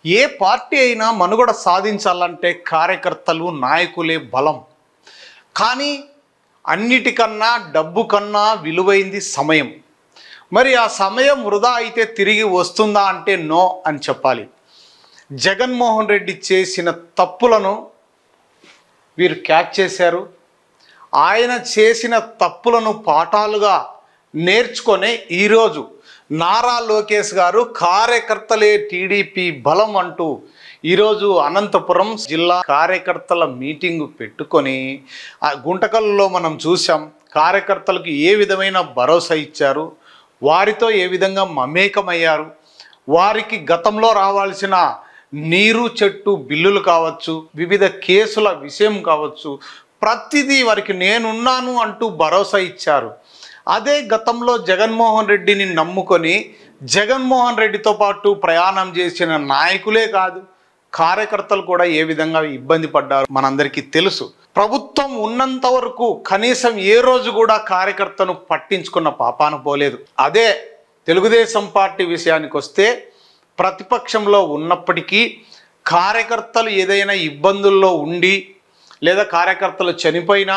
ఏ party అయినా మనుగడ సాధించాలంటే కార్యకర్తలు నాయకులే బలం. కానీ అన్నిటికన్నా డబ్బు కన్నా విలువైంది సమయం. మరి ఆ సమయం వృధా అయితే తిరిగి వస్తుందా అంటే నో అని చెప్పాలి. జగన్మోహన్ రెడ్డి చేసిన తప్పులను వీరు క్యాచ్ చేశారు. ఆయన చేసిన తప్పులను పాఠాలుగా నేర్చుకొని ఈరోజు నారా లోకేష్ గారు కార్యకర్తలే టీడీపీ బలం అంటూ ఈరోజు అనంతపురం జిల్లా కార్యకర్తల మీటింగు పెట్టుకొని గుంటకల్లో మనం చూసాం. కార్యకర్తలకు ఏ విధమైన భరోసా ఇచ్చారు, వారితో ఏ విధంగా మమేకమయ్యారు, వారికి గతంలో రావాల్సిన నీరు చెట్టు బిల్లులు కావచ్చు, వివిధ కేసుల విషయం కావచ్చు, ప్రతిదీ వారికి నేనున్నాను అంటూ భరోసా ఇచ్చారు. అదే గతంలో జగన్మోహన్ రెడ్డిని నమ్ముకొని జగన్మోహన్ రెడ్డితో పాటు ప్రయాణం చేసిన నాయకులే కాదు, కార్యకర్తలు కూడా ఏ విధంగా ఇబ్బంది పడ్డారు మనందరికీ తెలుసు. ప్రభుత్వం ఉన్నంత వరకు కనీసం ఏ రోజు కూడా కార్యకర్తను పట్టించుకున్న పాపాన పోలేదు. అదే తెలుగుదేశం పార్టీ విషయానికి వస్తే ప్రతిపక్షంలో ఉన్నప్పటికీ కార్యకర్తలు ఏదైనా ఇబ్బందుల్లో ఉండి లేదా కార్యకర్తలు చనిపోయినా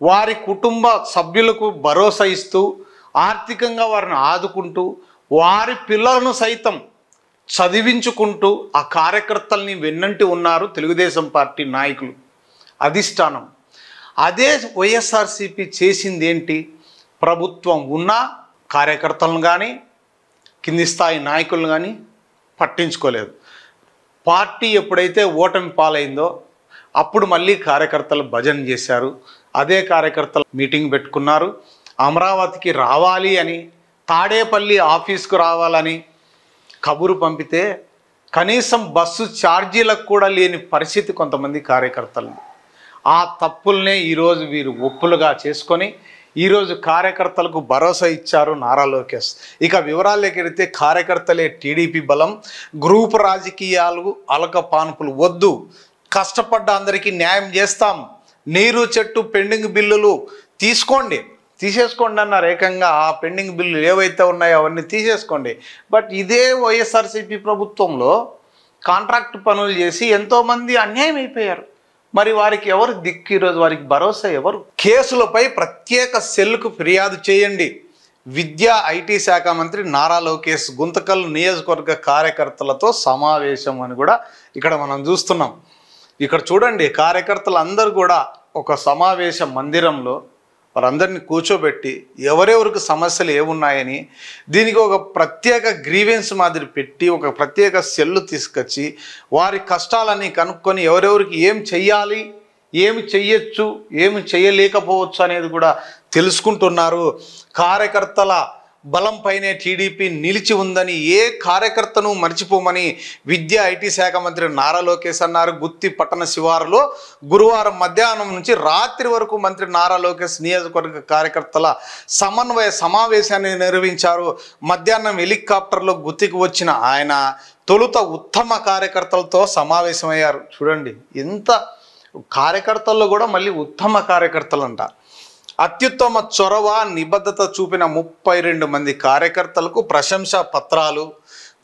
వారి కుటుంబ సభ్యులకు భరోసా ఇస్తూ ఆర్థికంగా వారిని ఆదుకుంటూ వారి పిల్లలను సైతం చదివించుకుంటూ ఆ కార్యకర్తల్ని వెన్నంటి ఉన్నారు తెలుగుదేశం పార్టీ నాయకులు, అధిష్టానం. అదే వైఎస్ఆర్సీపీ చేసింది ఏంటి? ప్రభుత్వం ఉన్న కార్యకర్తలను కానీ కింది స్థాయి నాయకులను కానీ పట్టించుకోలేదు. పార్టీ ఎప్పుడైతే ఓటమి పాలైందో అప్పుడు మళ్ళీ కార్యకర్తలు భజన చేశారు. అదే కార్యకర్తలు మీటింగ్ పెట్టుకున్నారు. అమరావతికి రావాలి అని, తాడేపల్లి ఆఫీస్కు రావాలని కబురు పంపితే కనీసం బస్సు ఛార్జీలకు కూడా లేని పరిస్థితి కొంతమంది కార్యకర్తలు. ఆ తప్పుల్నే ఈరోజు వీరు ఒప్పులుగా చేసుకొని ఈరోజు కార్యకర్తలకు భరోసా ఇచ్చారు నారా లోకేష్. ఇక వివరాల్లోకి వెళితే కార్యకర్తలే టీడీపీ బలం, గ్రూపు రాజకీయాలు అలక పానుపులు వద్దు, కష్టపడ్డ అందరికీ న్యాయం చేస్తాం, నీరు చెట్టు పెండింగ్ బిల్లులు తీసేసుకోండి అన్నారు. ఏకంగా ఆ పెండింగ్ బిల్లులు ఏవైతే ఉన్నాయో అవన్నీ తీసేసుకోండి. బట్ ఇదే వైఎస్ఆర్సీపీ ప్రభుత్వంలో కాంట్రాక్ట్ పనులు చేసి ఎంతోమంది అన్యాయం అయిపోయారు. మరి వారికి ఎవరు దిక్కు? ఈరోజు వారికి భరోసా ఎవరు? కేసులపై ప్రత్యేక సెల్కు ఫిర్యాదు చేయండి. విద్యా ఐటీ శాఖ మంత్రి నారా లోకేష్ గుంతకల్ నియోజకవర్గ కార్యకర్తలతో సమావేశం అని కూడా ఇక్కడ మనం చూస్తున్నాం. ఇక్కడ చూడండి, కార్యకర్తలు అందరూ కూడా ఒక సమావేశ మందిరంలో వారందరినీ కూర్చోబెట్టి ఎవరెవరికి సమస్యలు ఏమున్నాయని దీనికి ఒక ప్రత్యేక గ్రీవెన్స్ మాదిరి పెట్టి ఒక ప్రత్యేక సెల్లు తీసుకొచ్చి వారి కష్టాలని కనుక్కొని ఎవరెవరికి ఏం చెయ్యాలి, ఏమి చెయ్యొచ్చు, ఏమి చేయలేకపోవచ్చు అనేది కూడా తెలుసుకుంటున్నారు. కార్యకర్తల బలంపైనే టీడీపీ నిలిచి ఉందని ఏ కార్యకర్తను మర్చిపోమని విద్యా ఐటీ శాఖ మంత్రి నారా లోకేష్ అన్నారు. గుత్తి పట్టణ శివారులో గురువారం మధ్యాహ్నం నుంచి రాత్రి వరకు మంత్రి నారా లోకేష్ నియోజకవర్గ కార్యకర్తల సమన్వయ సమావేశాన్ని నిర్వహించారు. మధ్యాహ్నం హెలికాప్టర్లో గుత్తికి వచ్చిన ఆయన తొలుత ఉత్తమ కార్యకర్తలతో సమావేశమయ్యారు. చూడండి, ఎంత కార్యకర్తల్లో కూడా మళ్ళీ ఉత్తమ కార్యకర్తలు అంట. అత్యుత్తమ చొరవ నిబద్ధత చూపిన 32 మంది కార్యకర్తలకు ప్రశంసా పత్రాలు,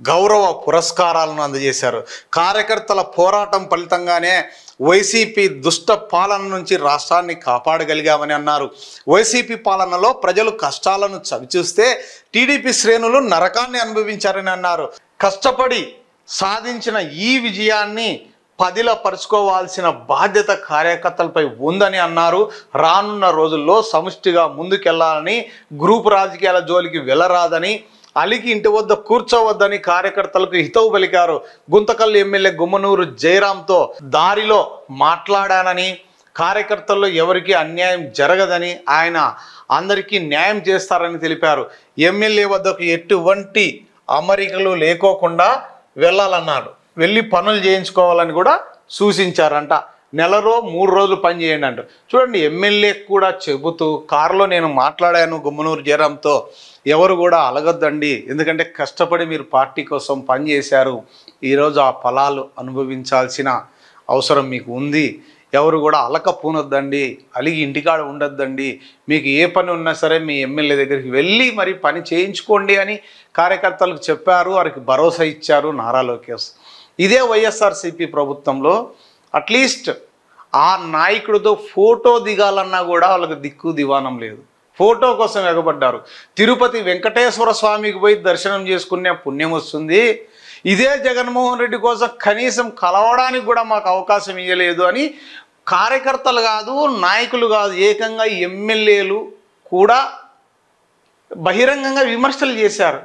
గౌరవ పురస్కారాలను అందజేశారు. కార్యకర్తల పోరాటం ఫలితంగానే వైసీపీ దుష్ట పాలన నుంచి రాష్ట్రాన్ని కాపాడగలిగామని అన్నారు. వైసీపీ పాలనలో ప్రజలు కష్టాలను చవిచూస్తే టీడీపీ శ్రేణులు నరకాన్ని అనుభవించారని అన్నారు. కష్టపడి సాధించిన ఈ విజయాన్ని పదిలపరుచుకోవాల్సిన బాధ్యత కార్యకర్తలపై ఉందని అన్నారు. రానున్న రోజుల్లో సమిష్టిగా ముందుకెళ్లాలని, గ్రూపు రాజకీయాల జోలికి వెళ్ళరాదని, అలికి ఇంటి వద్ద కూర్చోవద్దని కార్యకర్తలకు హితవు పలికారు. గుంతకల్ ఎమ్మెల్యే గుమ్మనూరు జయరాంతో దారిలో మాట్లాడానని, కార్యకర్తల్లో ఎవరికి అన్యాయం జరగదని, ఆయన అందరికీ న్యాయం చేస్తారని తెలిపారు. ఎమ్మెల్యే వద్దకు ఎటువంటి అమరికలు లేకోకుండా వెళ్ళాలన్నారు. వెళ్ళి పనులు చేయించుకోవాలని కూడా సూచించారంట. నెలలో 3 రోజులు పని చేయండి అంట. చూడండి, ఎమ్మెల్యే కూడా చెబుతూ కారులో నేను మాట్లాడాను గుమ్మనూరు జయరాంతో, ఎవరు కూడా అలగొద్దండి, ఎందుకంటే కష్టపడి మీరు పార్టీ కోసం పనిచేశారు, ఈరోజు ఆ ఫలాలు అనుభవించాల్సిన అవసరం మీకు ఉంది, ఎవరు కూడా అలక పూనొద్దండి, అలిగి ఇంటికాడ ఉండొద్దండి, మీకు ఏ పని ఉన్నా సరే మీ ఎమ్మెల్యే దగ్గరికి వెళ్ళి మరి పని చేయించుకోండి అని కార్యకర్తలకు చెప్పారు. వారికి భరోసా ఇచ్చారు నారా లోకేష్. ఇదే వైఎస్ఆర్సీపీ ప్రభుత్వంలో అట్లీస్ట్ ఆ నాయకుడితో ఫోటో దిగాలన్నా కూడా వాళ్ళకి దిక్కు దివానం లేదు. ఫోటో కోసం ఎగబడ్డారు. తిరుపతి వెంకటేశ్వర స్వామికి పోయి దర్శనం చేసుకునే పుణ్యం వస్తుంది, ఇదే జగన్మోహన్ రెడ్డి కోసం కనీసం కలవడానికి కూడా మాకు అవకాశం ఇవ్వలేదు అని కార్యకర్తలు కాదు, నాయకులు కాదు, ఏకంగా ఎమ్మెల్యేలు కూడా బహిరంగంగా విమర్శలు చేశారు.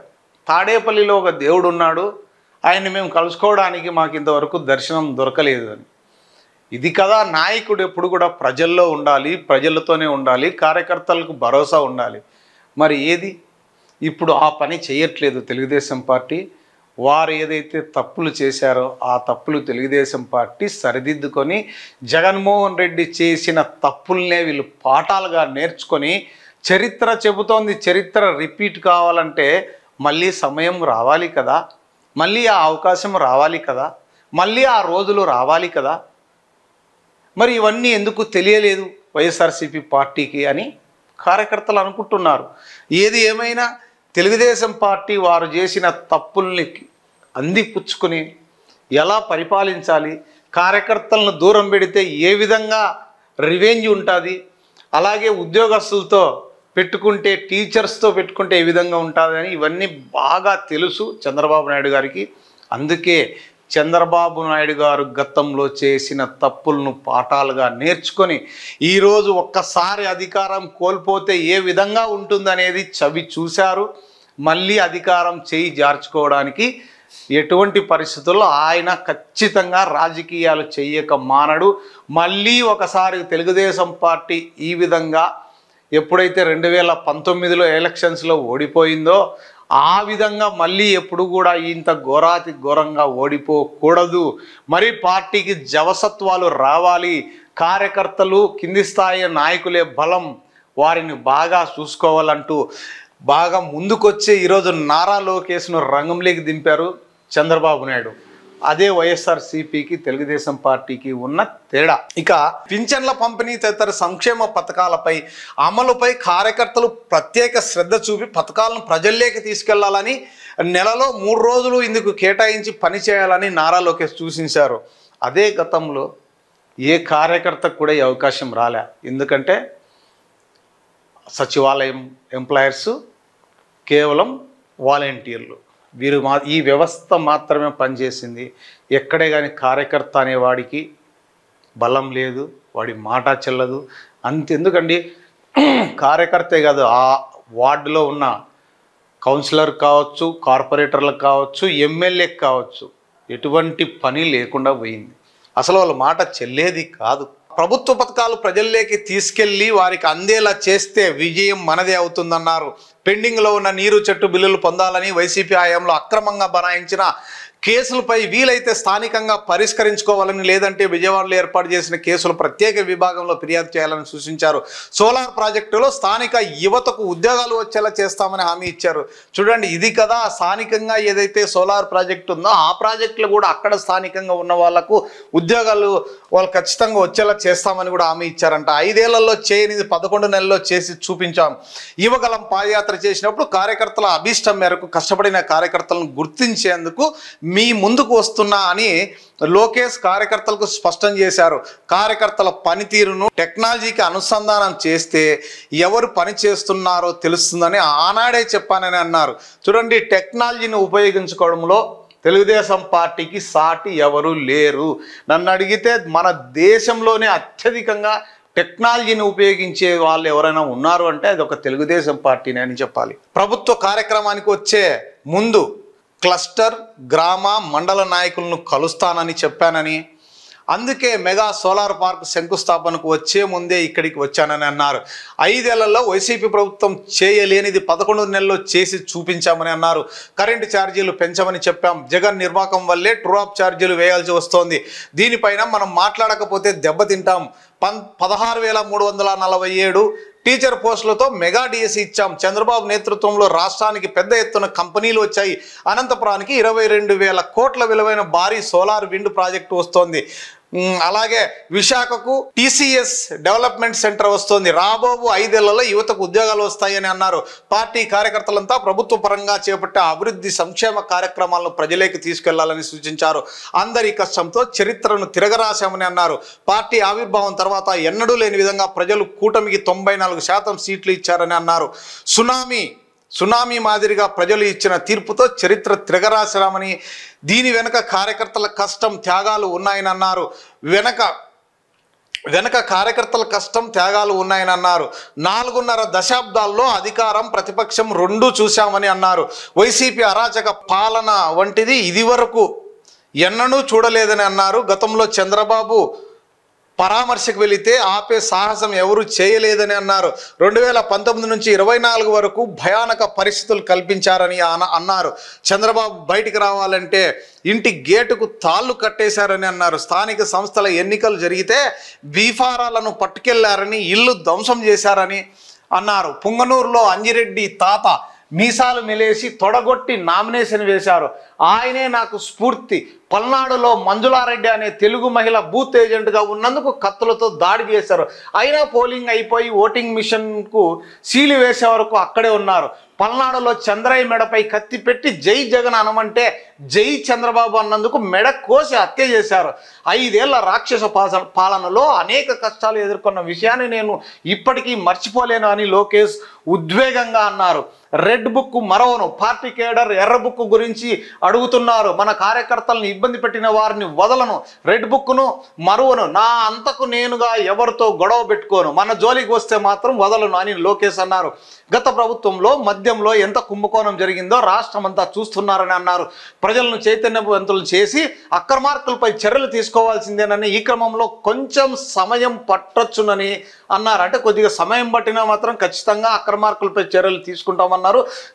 తాడేపల్లిలో ఒక దేవుడు ఉన్నాడు, ఆయన్ని మేము కలుసుకోవడానికి మాకు ఇంతవరకు దర్శనం దొరకలేదు అని. ఇది కదా నాయకుడు ఎప్పుడు కూడా ప్రజల్లో ఉండాలి, ప్రజలతోనే ఉండాలి, కార్యకర్తలకు భరోసా ఉండాలి. మరి ఏది ఇప్పుడు ఆ పని చేయట్లేదు తెలుగుదేశం పార్టీ. వారు ఏదైతే తప్పులు చేశారో ఆ తప్పులు తెలుగుదేశం పార్టీ సరిదిద్దుకొని జగన్మోహన్ రెడ్డి చేసిన తప్పుల్నే వీళ్ళు పాఠాలుగా నేర్చుకొని చరిత్ర చెబుతోంది. చరిత్ర రిపీట్ కావాలంటే మళ్ళీ సమయం రావాలి కదా, మళ్ళీ ఆ అవకాశం రావాలి కదా, మళ్ళీ ఆ రోజులు రావాలి కదా. మరి ఇవన్నీ ఎందుకు తెలియలేదు వైఎస్ఆర్సీపీ పార్టీకి అని కార్యకర్తలు అనుకుంటున్నారు. ఏది ఏమైనా తెలుగుదేశం పార్టీ వారు చేసిన తప్పుల్ని అందిపుచ్చుకొని ఎలా పరిపాలించాలి, కార్యకర్తలను దూరం పెడితే ఏ విధంగా రివెంజ్ ఉంటుంది, అలాగే ఉద్యోగస్తులతో పెట్టుకుంటే, టీచర్స్తో పెట్టుకుంటే ఏ విధంగా ఉంటుంది అని ఇవన్నీ బాగా తెలుసు చంద్రబాబు నాయుడు గారికి. అందుకే చంద్రబాబు నాయుడు గారు గతంలో చేసిన తప్పులను పాఠాలుగా నేర్చుకొని ఈరోజు ఒక్కసారి అధికారం కోల్పోతే ఏ విధంగా ఉంటుందనేది చవి చూశారు. మళ్ళీ అధికారం చేయి జార్చుకోవడానికి ఎటువంటి పరిస్థితుల్లో ఆయన ఖచ్చితంగా రాజకీయాలు చెయ్యక మానడు. మళ్ళీ ఒకసారి తెలుగుదేశం పార్టీ ఈ విధంగా ఎప్పుడైతే 2019లో ఎలక్షన్స్లో ఓడిపోయిందో ఆ విధంగా మళ్ళీ ఎప్పుడు కూడా ఇంత ఘోరాతి ఘోరంగా ఓడిపోకూడదు. మరి పార్టీకి జవసత్వాలు రావాలి, కార్యకర్తలు కింది స్థాయి నాయకులే బలం, వారిని బాగా చూసుకోవాలంటూ బాగా ముందుకొచ్చి ఈరోజు నారా లోకేష్ను రంగంలోకి దింపారు చంద్రబాబు నాయుడు. అదే వైఎస్ఆర్సీపీకి తెలుగుదేశం పార్టీకి ఉన్న తేడా. ఇక పింఛన్ల పంపిణీ తదితర సంక్షేమ పథకాలపై అమలుపై కార్యకర్తలు ప్రత్యేక శ్రద్ధ చూపి పథకాలను ప్రజల్లోకి తీసుకెళ్లాలని, నెలలో 3 రోజులు ఇందుకు కేటాయించి పనిచేయాలని నారా లోకేష్ సూచించారు. అదే గతంలో ఏ కార్యకర్తకు కూడా ఈ అవకాశం రాలే. ఎందుకంటే సచివాలయం ఎంప్లాయర్సు కేవలం వాలంటీర్లు, వీరు ఈ వ్యవస్థ మాత్రమే పనిచేసింది. ఎక్కడే కానీ కార్యకర్త అనేవాడికి బలం లేదు, వాడి మాట చెల్లదు. అంతెందుకండి, కార్యకర్తే కాదు, ఆ వార్డులో ఉన్న కౌన్సిలర్ కావచ్చు, కార్పొరేటర్లకు కావచ్చు, ఎమ్మెల్యేకి కావచ్చు, ఎటువంటి పని లేకుండా పోయింది. అసలు వాళ్ళ మాట చెల్లేది కాదు. ప్రభుత్వ పథకాలు ప్రజల్లోకి తీసుకెళ్లి వారికి అందేలా చేస్తే విజయం మనదే అవుతుందన్నారు. పెండింగ్లో ఉన్న నీరు చెట్టు బిల్లులు పొందాలని వైసీపీ హయాంలో అక్రమంగా బనాయించిన కేసులపై వీలైతే స్థానికంగా పరిష్కరించుకోవాలని, లేదంటే విజయవాడలో ఏర్పాటు చేసిన కేసులు ప్రత్యేక విభాగంలో ఫిర్యాదు చేయాలని సూచించారు. సోలార్ ప్రాజెక్టులో స్థానిక యువతకు ఉద్యోగాలు వచ్చేలా చేస్తామని హామీ ఇచ్చారు. చూడండి, ఇది కదా స్థానికంగా ఏదైతే సోలార్ ప్రాజెక్టు ఉందో ఆ ప్రాజెక్టులు కూడా అక్కడ స్థానికంగా ఉన్న వాళ్లకు ఉద్యోగాలు వాళ్ళు ఖచ్చితంగా వచ్చేలా చేస్తామని కూడా హామీ ఇచ్చారంట. 5 ఏళ్లలో చేయనిది 11 నెలల్లో చేసి చూపించాం. యువగలం పాదయాత్ర చేసినప్పుడు కార్యకర్తల అభీష్టం మేరకు కష్టపడిన కార్యకర్తలను గుర్తించేందుకు మీ ముందుకు వస్తున్నా అని లోకేష్ కార్యకర్తలకు స్పష్టం చేశారు. కార్యకర్తల పనితీరును టెక్నాలజీకి అనుసంధానం చేస్తే ఎవరు పని చేస్తున్నారో తెలుస్తుందని ఆనాడే చెప్పానని అన్నారు. చూడండి, టెక్నాలజీని ఉపయోగించుకోవడంలో తెలుగుదేశం పార్టీకి సాటి ఎవరు లేరు. నన్ను అడిగితే మన దేశంలోనే అత్యధికంగా టెక్నాలజీని ఉపయోగించే వాళ్ళు ఎవరైనా ఉన్నారు అంటే అది ఒక తెలుగుదేశం పార్టీనే అని చెప్పాలి. ప్రభుత్వ కార్యక్రమానికి వచ్చే ముందు క్లస్టర్, గ్రామ, మండల నాయకులను కలుస్తానని చెప్పానని, అందుకే మెగా సోలార్ పార్క్ శంకుస్థాపనకు వచ్చే ముందే ఇక్కడికి వచ్చానని అన్నారు. 5 ఏళ్లలో వైసీపీ ప్రభుత్వం చేయలేనిది 11 నెలల్లో చేసి చూపించామని అన్నారు. కరెంటు ఛార్జీలు పెంచమని చెప్పాం. జగన్ నిర్వాకం వల్లే ట్రూ-అప్ ఛార్జీలు వేయాల్సి వస్తోంది. దీనిపైన మనం మాట్లాడకపోతే దెబ్బతింటాం. 16,347 టీచర్ పోస్టులతో మెగా డిఎస్సి ఇచ్చాం. చంద్రబాబు నేతృత్వంలో రాష్ట్రానికి పెద్ద ఎత్తున కంపెనీలు వచ్చాయి. అనంతపురానికి 22,000 కోట్ల విలువైన భారీ సోలార్ విండ్ ప్రాజెక్టు వస్తోంది. అలాగే విశాఖకు టీసీఎస్ డెవలప్మెంట్ సెంటర్ వస్తుంది. రాబోవు 5 ఏళ్లలో యువతకు ఉద్యోగాలు వస్తాయని అన్నారు. పార్టీ కార్యకర్తలంతా ప్రభుత్వ పరంగా చేపట్టే అభివృద్ధి సంక్షేమ కార్యక్రమాలను ప్రజలకు తీసుకెళ్లాలని సూచించారు. అందరి కష్టంతో చరిత్రను తిరగరాశామని అన్నారు. పార్టీ ఆవిర్భావం తర్వాత ఎన్నడూ లేని విధంగా ప్రజలు కూటమికి 94% సీట్లు ఇచ్చారని అన్నారు. సునామీ మాదిరిగా ప్రజలు ఇచ్చిన తీర్పుతో చరిత్ర తిరగరాశామని, దీని వెనుక కార్యకర్తల కష్టం త్యాగాలు ఉన్నాయని అన్నారు. వెనక కార్యకర్తల కష్టం త్యాగాలు ఉన్నాయని అన్నారు. 4.5 దశాబ్దాల్లో అధికారం ప్రతిపక్షం రెండూ చూశామని అన్నారు. వైసీపీ అరాచక పాలన వంటిది ఇదివరకు ఎన్నడూ చూడలేదని అన్నారు. గతంలో చంద్రబాబు పరామర్శకు వెళితే ఆపే సాహసం ఎవరు చేయలేదని అన్నారు. 2019 నుంచి 24 వరకు భయానక పరిస్థితులు కల్పించారని అన్నారు. చంద్రబాబు బయటికి రావాలంటే ఇంటి గేటుకు తాళ్ళు కట్టేశారని అన్నారు. స్థానిక సంస్థల ఎన్నికలు జరిగితే బీఫారాలను పట్టుకెళ్లారని, ఇల్లు ధ్వంసం చేశారని అన్నారు. పుంగనూరులో అంజిరెడ్డి తాత మీసాలు మెలేసి తొడగొట్టి నామినేషన్ వేశారు. ఆయనే నాకు స్ఫూర్తి. పల్నాడులో మంజులారెడ్డి అనే తెలుగు మహిళ బూత్ ఏజెంట్గా ఉన్నందుకు కత్తులతో దాడి చేశారు. అయినా పోలింగ్ అయిపోయి ఓటింగ్ మిషన్కు సీలు వేసే వరకు అక్కడే ఉన్నారు. పల్నాడులో చంద్రయ్య మెడపై కత్తి పెట్టి జై జగన్ అనమంటే జై చంద్రబాబు అన్నందుకు మెడ కోసి హత్య చేశారు. 5 ఏళ్ల రాక్షస పాలనలో అనేక కష్టాలు ఎదుర్కొన్న విషయాన్ని నేను ఇప్పటికీ మర్చిపోలేను అని లోకేష్ ఉద్వేగంగా అన్నారు. రెడ్ బుక్ మరవను, పార్టీ కేడర్ ఎర్ర బుక్ గురించి అడుగుతున్నారు. మన కార్యకర్తలను ఇబ్బంది పెట్టిన వారిని వదలను, రెడ్ బుక్ను మరువను, నా అంతకు నేనుగా ఎవరితో గొడవ పెట్టుకోను, మన జోలికి వస్తే మాత్రం వదలను అని లోకేష్ అన్నారు. గత ప్రభుత్వంలో మద్యంలో ఎంత కుంభకోణం జరిగిందో రాష్ట్రం అంతా చూస్తున్నారని అన్నారు. ప్రజలను చైతన్యవంతులు చేసి అక్రమార్కులపై చర్యలు తీసుకోవాల్సిందేనని, ఈ క్రమంలో కొంచెం సమయం పట్టొచ్చునని అన్నారు. అంటే కొద్దిగా సమయం పట్టినా మాత్రం ఖచ్చితంగా అక్రమార్కులపై చర్యలు తీసుకుంటామన్నారు.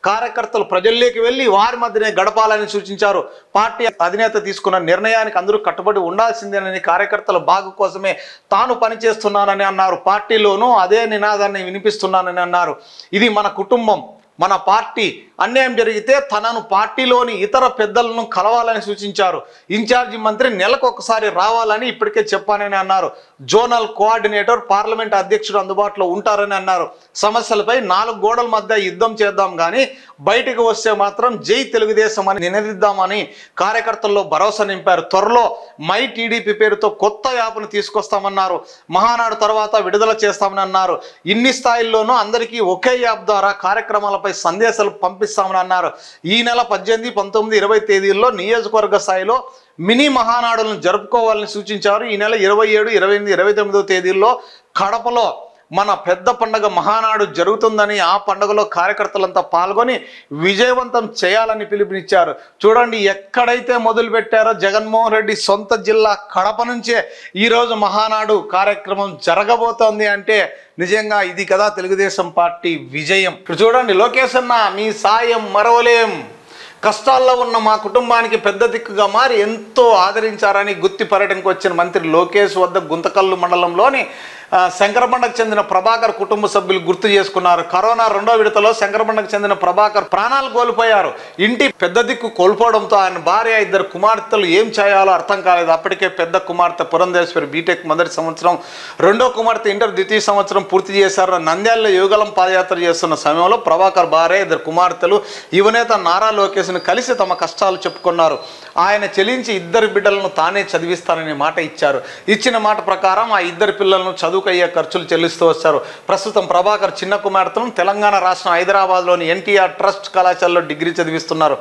కార్యకర్తలు ప్రజల్లోకి వెళ్ళి వారి మధ్యనే గడపాలని సూచించారు. పార్టీ అధినేత తీసుకున్న నిర్ణయానికి అందరూ కట్టుబడి ఉండాల్సిందేనని, కార్యకర్తల బాగు కోసమే తాను పనిచేస్తున్నానని అన్నారు. పార్టీలోనూ అదే నినాదాన్ని వినిపిస్తున్నానని అన్నారు. ఇది మన కుటుంబం, మన పార్టీ. అన్యాయం జరిగితే తనను పార్టీలోని ఇతర పెద్దలను కలవాలని సూచించారు. ఇన్ఛార్జి మంత్రి నెలకు ఒకసారి రావాలని ఇప్పటికే చెప్పానని అన్నారు. జోనల్ కోఆర్డినేటర్, పార్లమెంట్ అధ్యక్షుడు అందుబాటులో ఉంటారని అన్నారు. సమస్యలపై 4 గోడల మధ్య యుద్ధం చేద్దాం కానీ బయటకు వస్తే మాత్రం జై తెలుగుదేశం అని నినదిద్దామని కార్యకర్తల్లో భరోసా నింపారు. త్వరలో మై టీడీపీ పేరుతో కొత్త యాప్ను తీసుకొస్తామన్నారు. మహానాడు తర్వాత విడుదల చేస్తామని అన్నారు. ఇన్ని స్థాయిల్లోనూ అందరికీ ఒకే యాప్ ద్వారా కార్యక్రమాలపై సందేశాలు పంపిస్తామని అన్నారు. ఈ నెల 18, 19, 20 తేదీల్లో నియోజకవర్గ స్థాయిలో మినీ మహానాడులను జరుపుకోవాలని సూచించారు. ఈ నెల 27, 28, 29 తేదీల్లో కడపలో మన పెద్ద పండగ మహానాడు జరుగుతుందని, ఆ పండుగలో కార్యకర్తలంతా పాల్గొని విజయవంతం చేయాలని పిలుపునిచ్చారు. చూడండి, ఎక్కడైతే మొదలు పెట్టారో జగన్మోహన్ రెడ్డి సొంత జిల్లా కడప నుంచే ఈరోజు మహానాడు కార్యక్రమం జరగబోతోంది అంటే నిజంగా ఇది కదా తెలుగుదేశం పార్టీ విజయం. ఇప్పుడు చూడండి, లోకేష్ అన్న మీ సాయం మరవలేం, కష్టాల్లో ఉన్న మా కుటుంబానికి పెద్ద దిక్కుగా మారి ఎంతో ఆదరించారని గుత్తి పర్యటనకు వచ్చిన మంత్రి లోకేష్ వద్ద గుంతకల్లు మండలంలోని శంకరబండకు చెందిన ప్రభాకర్ కుటుంబ సభ్యులు గుర్తు చేసుకున్నారు. కరోనా 2వ విడతలో శంకరబండకు చెందిన ప్రభాకర్ ప్రాణాలు కోల్పోయారు. ఇంటి పెద్ద దిక్కు కోల్పోవడంతో ఆయన భార్య, 2 కుమార్తెలు ఏం చేయాలో అర్థం కాలేదు. అప్పటికే పెద్ద కుమార్తె పురంధేశ్వరి బీటెక్ మొదటి సంవత్సరం, 2వ కుమార్తె ఇంటర్ ద్వితీయ సంవత్సరం పూర్తి చేశారు. నంద్యాలలో యువగలం పాదయాత్ర చేస్తున్న సమయంలో ప్రభాకర్ భార్య, 2 కుమార్తెలు యువనేత నారా లోకేష్ను కలిసి తమ కష్టాలు చెప్పుకున్నారు. ఆయన చెలించి 2 బిడ్డలను తానే చదివిస్తానని మాట ఇచ్చారు. ఇచ్చిన మాట ప్రకారం ఆ 2 పిల్లలను చదువుకయ్యే ఖర్చులు చెల్లిస్తూ వచ్చారు. ప్రస్తుతం ప్రభాకర్ చిన్న కుమార్తెను తెలంగాణ రాష్ట్రం హైదరాబాద్లోని ఎన్టీఆర్ ట్రస్ట్ కళాశాలలో డిగ్రీ చదివిస్తున్నారు.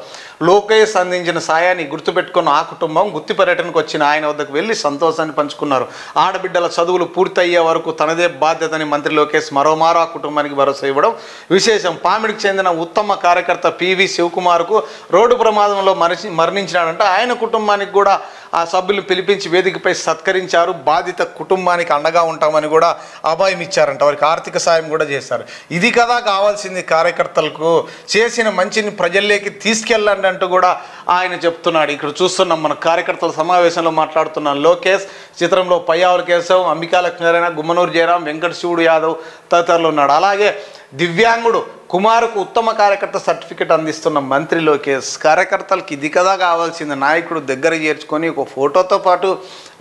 లోకేష్ అందించిన సాయాన్ని గుర్తుపెట్టుకున్న ఆ కుటుంబం గుత్తి పర్యటనకు వచ్చిన ఆయన వద్దకు వెళ్ళి సంతోషాన్ని పంచుకున్నారు. ఆడబిడ్డల చదువులు పూర్తయ్యే వరకు తనదే బాధ్యతని మంత్రి లోకేష్ మరోమారు ఆ కుటుంబానికి భరోసా ఇవ్వడం విశేషం. పామిడికి చెందిన ఉత్తమ కార్యకర్త పివి శివకుమార్కు రోడ్డు ప్రమాదంలో మరణించినాడంటే ఆయన కుటుంబానికి కూడా ఆ సభ్యులు పిలిపించి వేదికపై సత్కరించారు. బాధిత కుటుంబానికి అండగా ఉంటామని కూడా అభయం ఇచ్చారంట. వారికి ఆర్థిక సాయం కూడా చేశారు. ఇది కదా కావాల్సింది కేడర్లకు. చేసిన మంచిని ప్రజల్లోకి తీసుకెళ్ళండి అంటూ కూడా ఆయన చెప్తున్నాడు. ఇక్కడ చూస్తున్నాం, మన కార్యకర్తల సమావేశంలో మాట్లాడుతున్నాం. లోకేష్ చిత్రంలో పయ్యావుల కేశవ్, అంబికా లక్ష్మీనారాయణ, గుమ్మనూరు జయరాం, వెంకట శివుడు యాదవ్ తదితరులు ఉన్నాడు. అలాగే దివ్యాంగుడు కుమారుకు ఉత్తమ కార్యకర్త సర్టిఫికెట్ అందిస్తున్న మంత్రి లోకేష్. కార్యకర్తలకు ఇది కదా కావాల్సింది, నాయకుడు దగ్గర చేర్చుకొని ఒక ఫోటోతో పాటు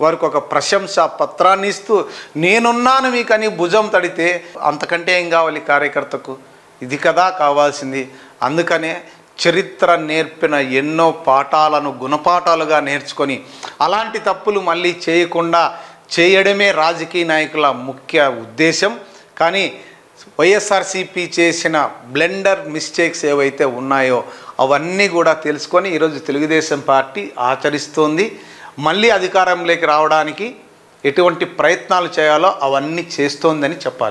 వారికి ఒక ప్రశంసా పత్రాన్ని ఇస్తూ నేనున్నాను మీకని భుజం తడితే అంతకంటే ఏం కావాలి కార్యకర్తకు? ఇది కదా కావాల్సింది. అందుకనే చరిత్ర నేర్పిన ఎన్నో పాఠాలను గుణపాఠాలుగా నేర్చుకొని అలాంటి తప్పులు మళ్ళీ చేయకుండా చేయడమే రాజకీయ నాయకుల ముఖ్య ఉద్దేశం. కానీ వైఎస్ఆర్సీపీ చేసిన బ్లెండర్ మిస్టేక్స్ ఏవైతే ఉన్నాయో అవన్నీ కూడా తెలుసుకొని ఈరోజు తెలుగుదేశం పార్టీ ఆచరిస్తోంది. మళ్ళీ అధికారంలోకి రావడానికి ఎటువంటి ప్రయత్నాలు చేయాలో అవన్నీ చేస్తోందని చెప్పాలి.